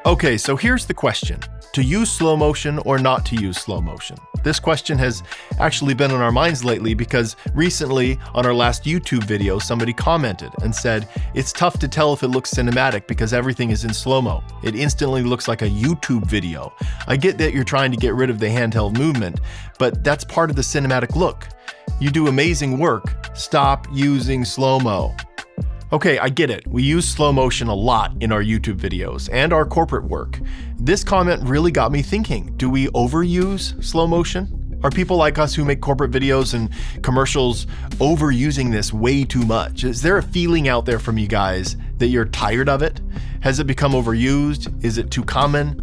Okay, so here's the question. To use slow motion or not to use slow motion? This question has actually been on our minds lately because recently on our last YouTube video, somebody commented and said, it's tough to tell if it looks cinematic because everything is in slow-mo. It instantly looks like a YouTube video. I get that you're trying to get rid of the handheld movement, but that's part of the cinematic look. You do amazing work. Stop using slow-mo. Okay, I get it. We use slow motion a lot in our YouTube videos and our corporate work. This comment really got me thinking, do we overuse slow motion? Are people like us who make corporate videos and commercials overusing this way too much? Is there a feeling out there from you guys that you're tired of it? Has it become overused? Is it too common?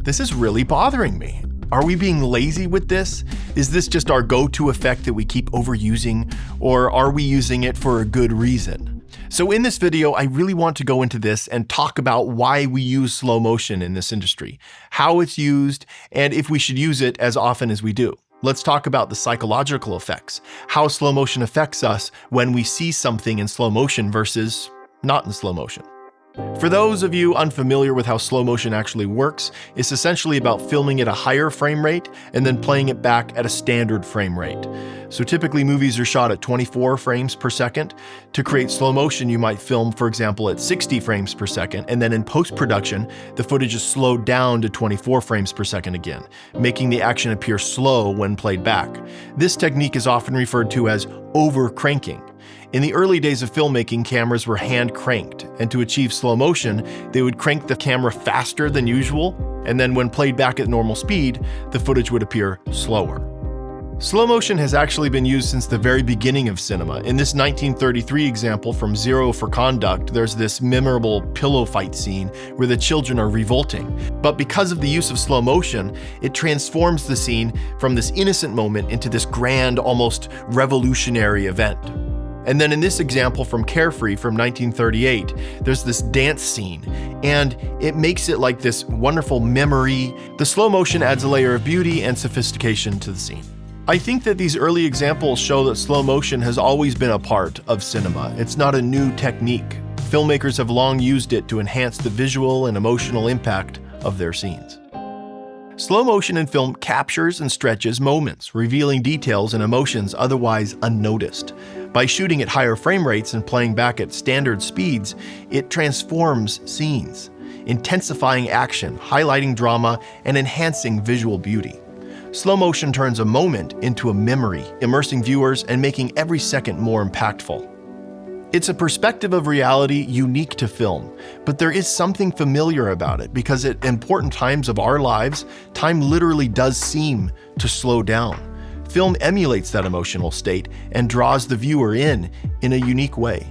This is really bothering me. Are we being lazy with this? Is this just our go-to effect that we keep overusing, or are we using it for a good reason? So in this video, I really want to go into this and talk about why we use slow motion in this industry, how it's used, and if we should use it as often as we do. Let's talk about the psychological effects, how slow motion affects us when we see something in slow motion versus not in slow motion. For those of you unfamiliar with how slow motion actually works, it's essentially about filming at a higher frame rate and then playing it back at a standard frame rate. So typically movies are shot at 24 frames per second. To create slow motion, you might film, for example, at 60 frames per second, and then in post-production, the footage is slowed down to 24 frames per second again, making the action appear slow when played back. This technique is often referred to as over-cranking. In the early days of filmmaking, cameras were hand-cranked, and to achieve slow motion, they would crank the camera faster than usual, and then when played back at normal speed, the footage would appear slower. Slow motion has actually been used since the very beginning of cinema. In this 1933 example from Zero for Conduct, there's this memorable pillow fight scene where the children are revolting. But because of the use of slow motion, it transforms the scene from this innocent moment into this grand, almost revolutionary event. And then in this example from Carefree from 1938, there's this dance scene, and it makes it like this wonderful memory. The slow motion adds a layer of beauty and sophistication to the scene. I think that these early examples show that slow motion has always been a part of cinema. It's not a new technique. Filmmakers have long used it to enhance the visual and emotional impact of their scenes. Slow motion in film captures and stretches moments, revealing details and emotions otherwise unnoticed. By shooting at higher frame rates and playing back at standard speeds, it transforms scenes, intensifying action, highlighting drama, and enhancing visual beauty. Slow motion turns a moment into a memory, immersing viewers and making every second more impactful. It's a perspective of reality unique to film, but there is something familiar about it because at important times of our lives, time literally does seem to slow down. Film emulates that emotional state and draws the viewer in a unique way.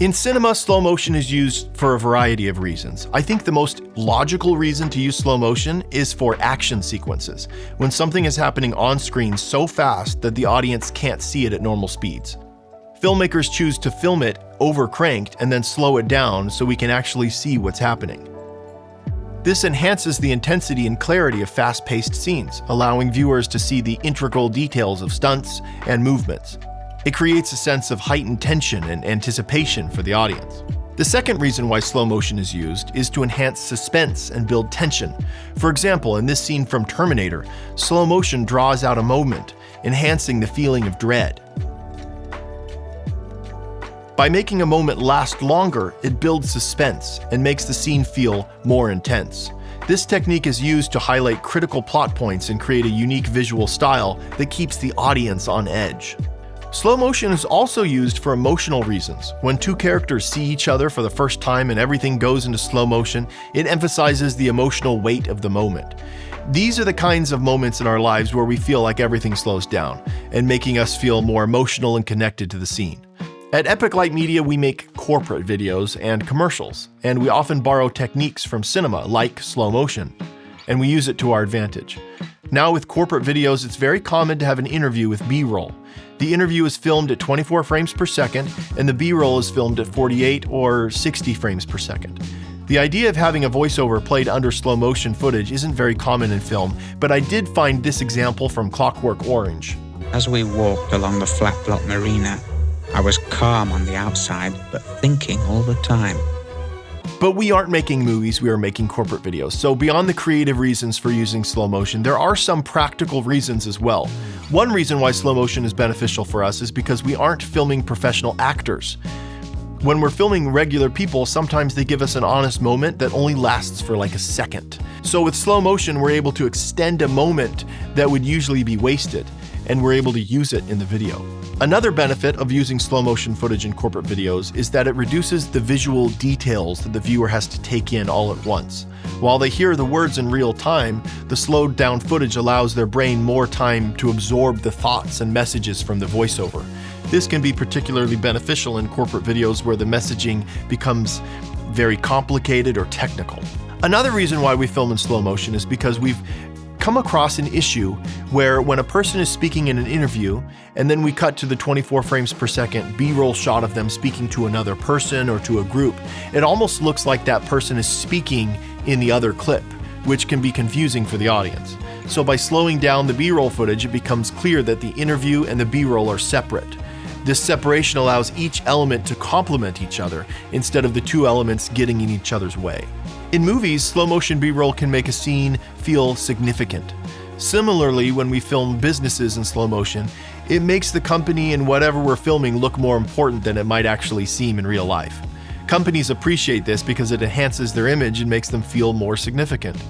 In cinema, slow motion is used for a variety of reasons. I think the most logical reason to use slow motion is for action sequences, when something is happening on screen so fast that the audience can't see it at normal speeds. Filmmakers choose to film it over-cranked and then slow it down so we can actually see what's happening. This enhances the intensity and clarity of fast-paced scenes, allowing viewers to see the integral details of stunts and movements. It creates a sense of heightened tension and anticipation for the audience. The second reason why slow motion is used is to enhance suspense and build tension. For example, in this scene from Terminator, slow motion draws out a moment, enhancing the feeling of dread. By making a moment last longer, it builds suspense and makes the scene feel more intense. This technique is used to highlight critical plot points and create a unique visual style that keeps the audience on edge. Slow motion is also used for emotional reasons. When two characters see each other for the first time and everything goes into slow motion, it emphasizes the emotional weight of the moment. These are the kinds of moments in our lives where we feel like everything slows down and making us feel more emotional and connected to the scene. At epiclightmedia, we make corporate videos and commercials, and we often borrow techniques from cinema, like slow motion, and we use it to our advantage. Now with corporate videos, it's very common to have an interview with B-roll. The interview is filmed at 24 frames per second, and the B-roll is filmed at 48 or 60 frames per second. The idea of having a voiceover played under slow motion footage isn't very common in film, but I did find this example from Clockwork Orange. As we walked along the flat block marina, I was calm on the outside, but thinking all the time. But we aren't making movies, we are making corporate videos. So beyond the creative reasons for using slow motion, there are some practical reasons as well. One reason why slow motion is beneficial for us is because we aren't filming professional actors. When we're filming regular people, sometimes they give us an honest moment that only lasts for like a second. So with slow motion, we're able to extend a moment that would usually be wasted, and we're able to use it in the video. Another benefit of using slow motion footage in corporate videos is that it reduces the visual details that the viewer has to take in all at once. While they hear the words in real time, the slowed down footage allows their brain more time to absorb the thoughts and messages from the voiceover. This can be particularly beneficial in corporate videos where the messaging becomes very complicated or technical. Another reason why we film in slow motion is because we've come across an issue where when a person is speaking in an interview and then we cut to the 24 frames per second B-roll shot of them speaking to another person or to a group, it almost looks like that person is speaking in the other clip, which can be confusing for the audience. So by slowing down the B-roll footage, it becomes clear that the interview and the B-roll are separate. This separation allows each element to complement each other instead of the two elements getting in each other's way. In movies, slow motion B-roll can make a scene feel significant. Similarly, when we film businesses in slow motion, it makes the company and whatever we're filming look more important than it might actually seem in real life. Companies appreciate this because it enhances their image and makes them feel more significant.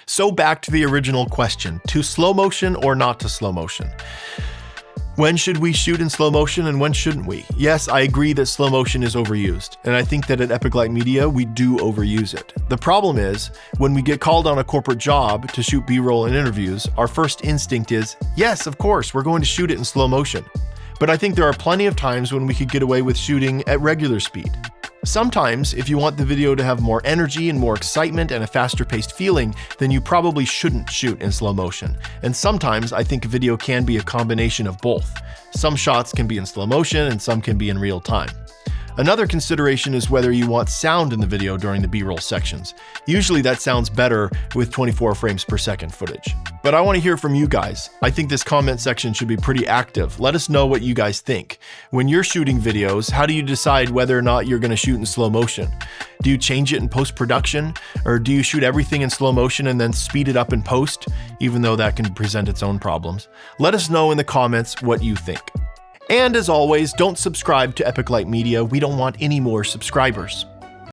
So back to the original question, to slow motion or not to slow motion? When should we shoot in slow motion and when shouldn't we? Yes, I agree that slow motion is overused, and I think that at epiclightmedia we do overuse it. The problem is, when we get called on a corporate job to shoot B-roll and interviews, our first instinct is, yes, of course, we're going to shoot it in slow motion. But I think there are plenty of times when we could get away with shooting at regular speed. Sometimes, if you want the video to have more energy and more excitement and a faster paced feeling, then you probably shouldn't shoot in slow motion. And sometimes I think a video can be a combination of both. Some shots can be in slow motion and some can be in real time. Another consideration is whether you want sound in the video during the B-roll sections. Usually that sounds better with 24 frames per second footage. But I want to hear from you guys. I think this comment section should be pretty active. Let us know what you guys think. When you're shooting videos, how do you decide whether or not you're going to shoot in slow motion? Do you change it in post-production? Or do you shoot everything in slow motion and then speed it up in post, even though that can present its own problems? Let us know in the comments what you think. And as always, don't subscribe to epiclightmedia. We don't want any more subscribers.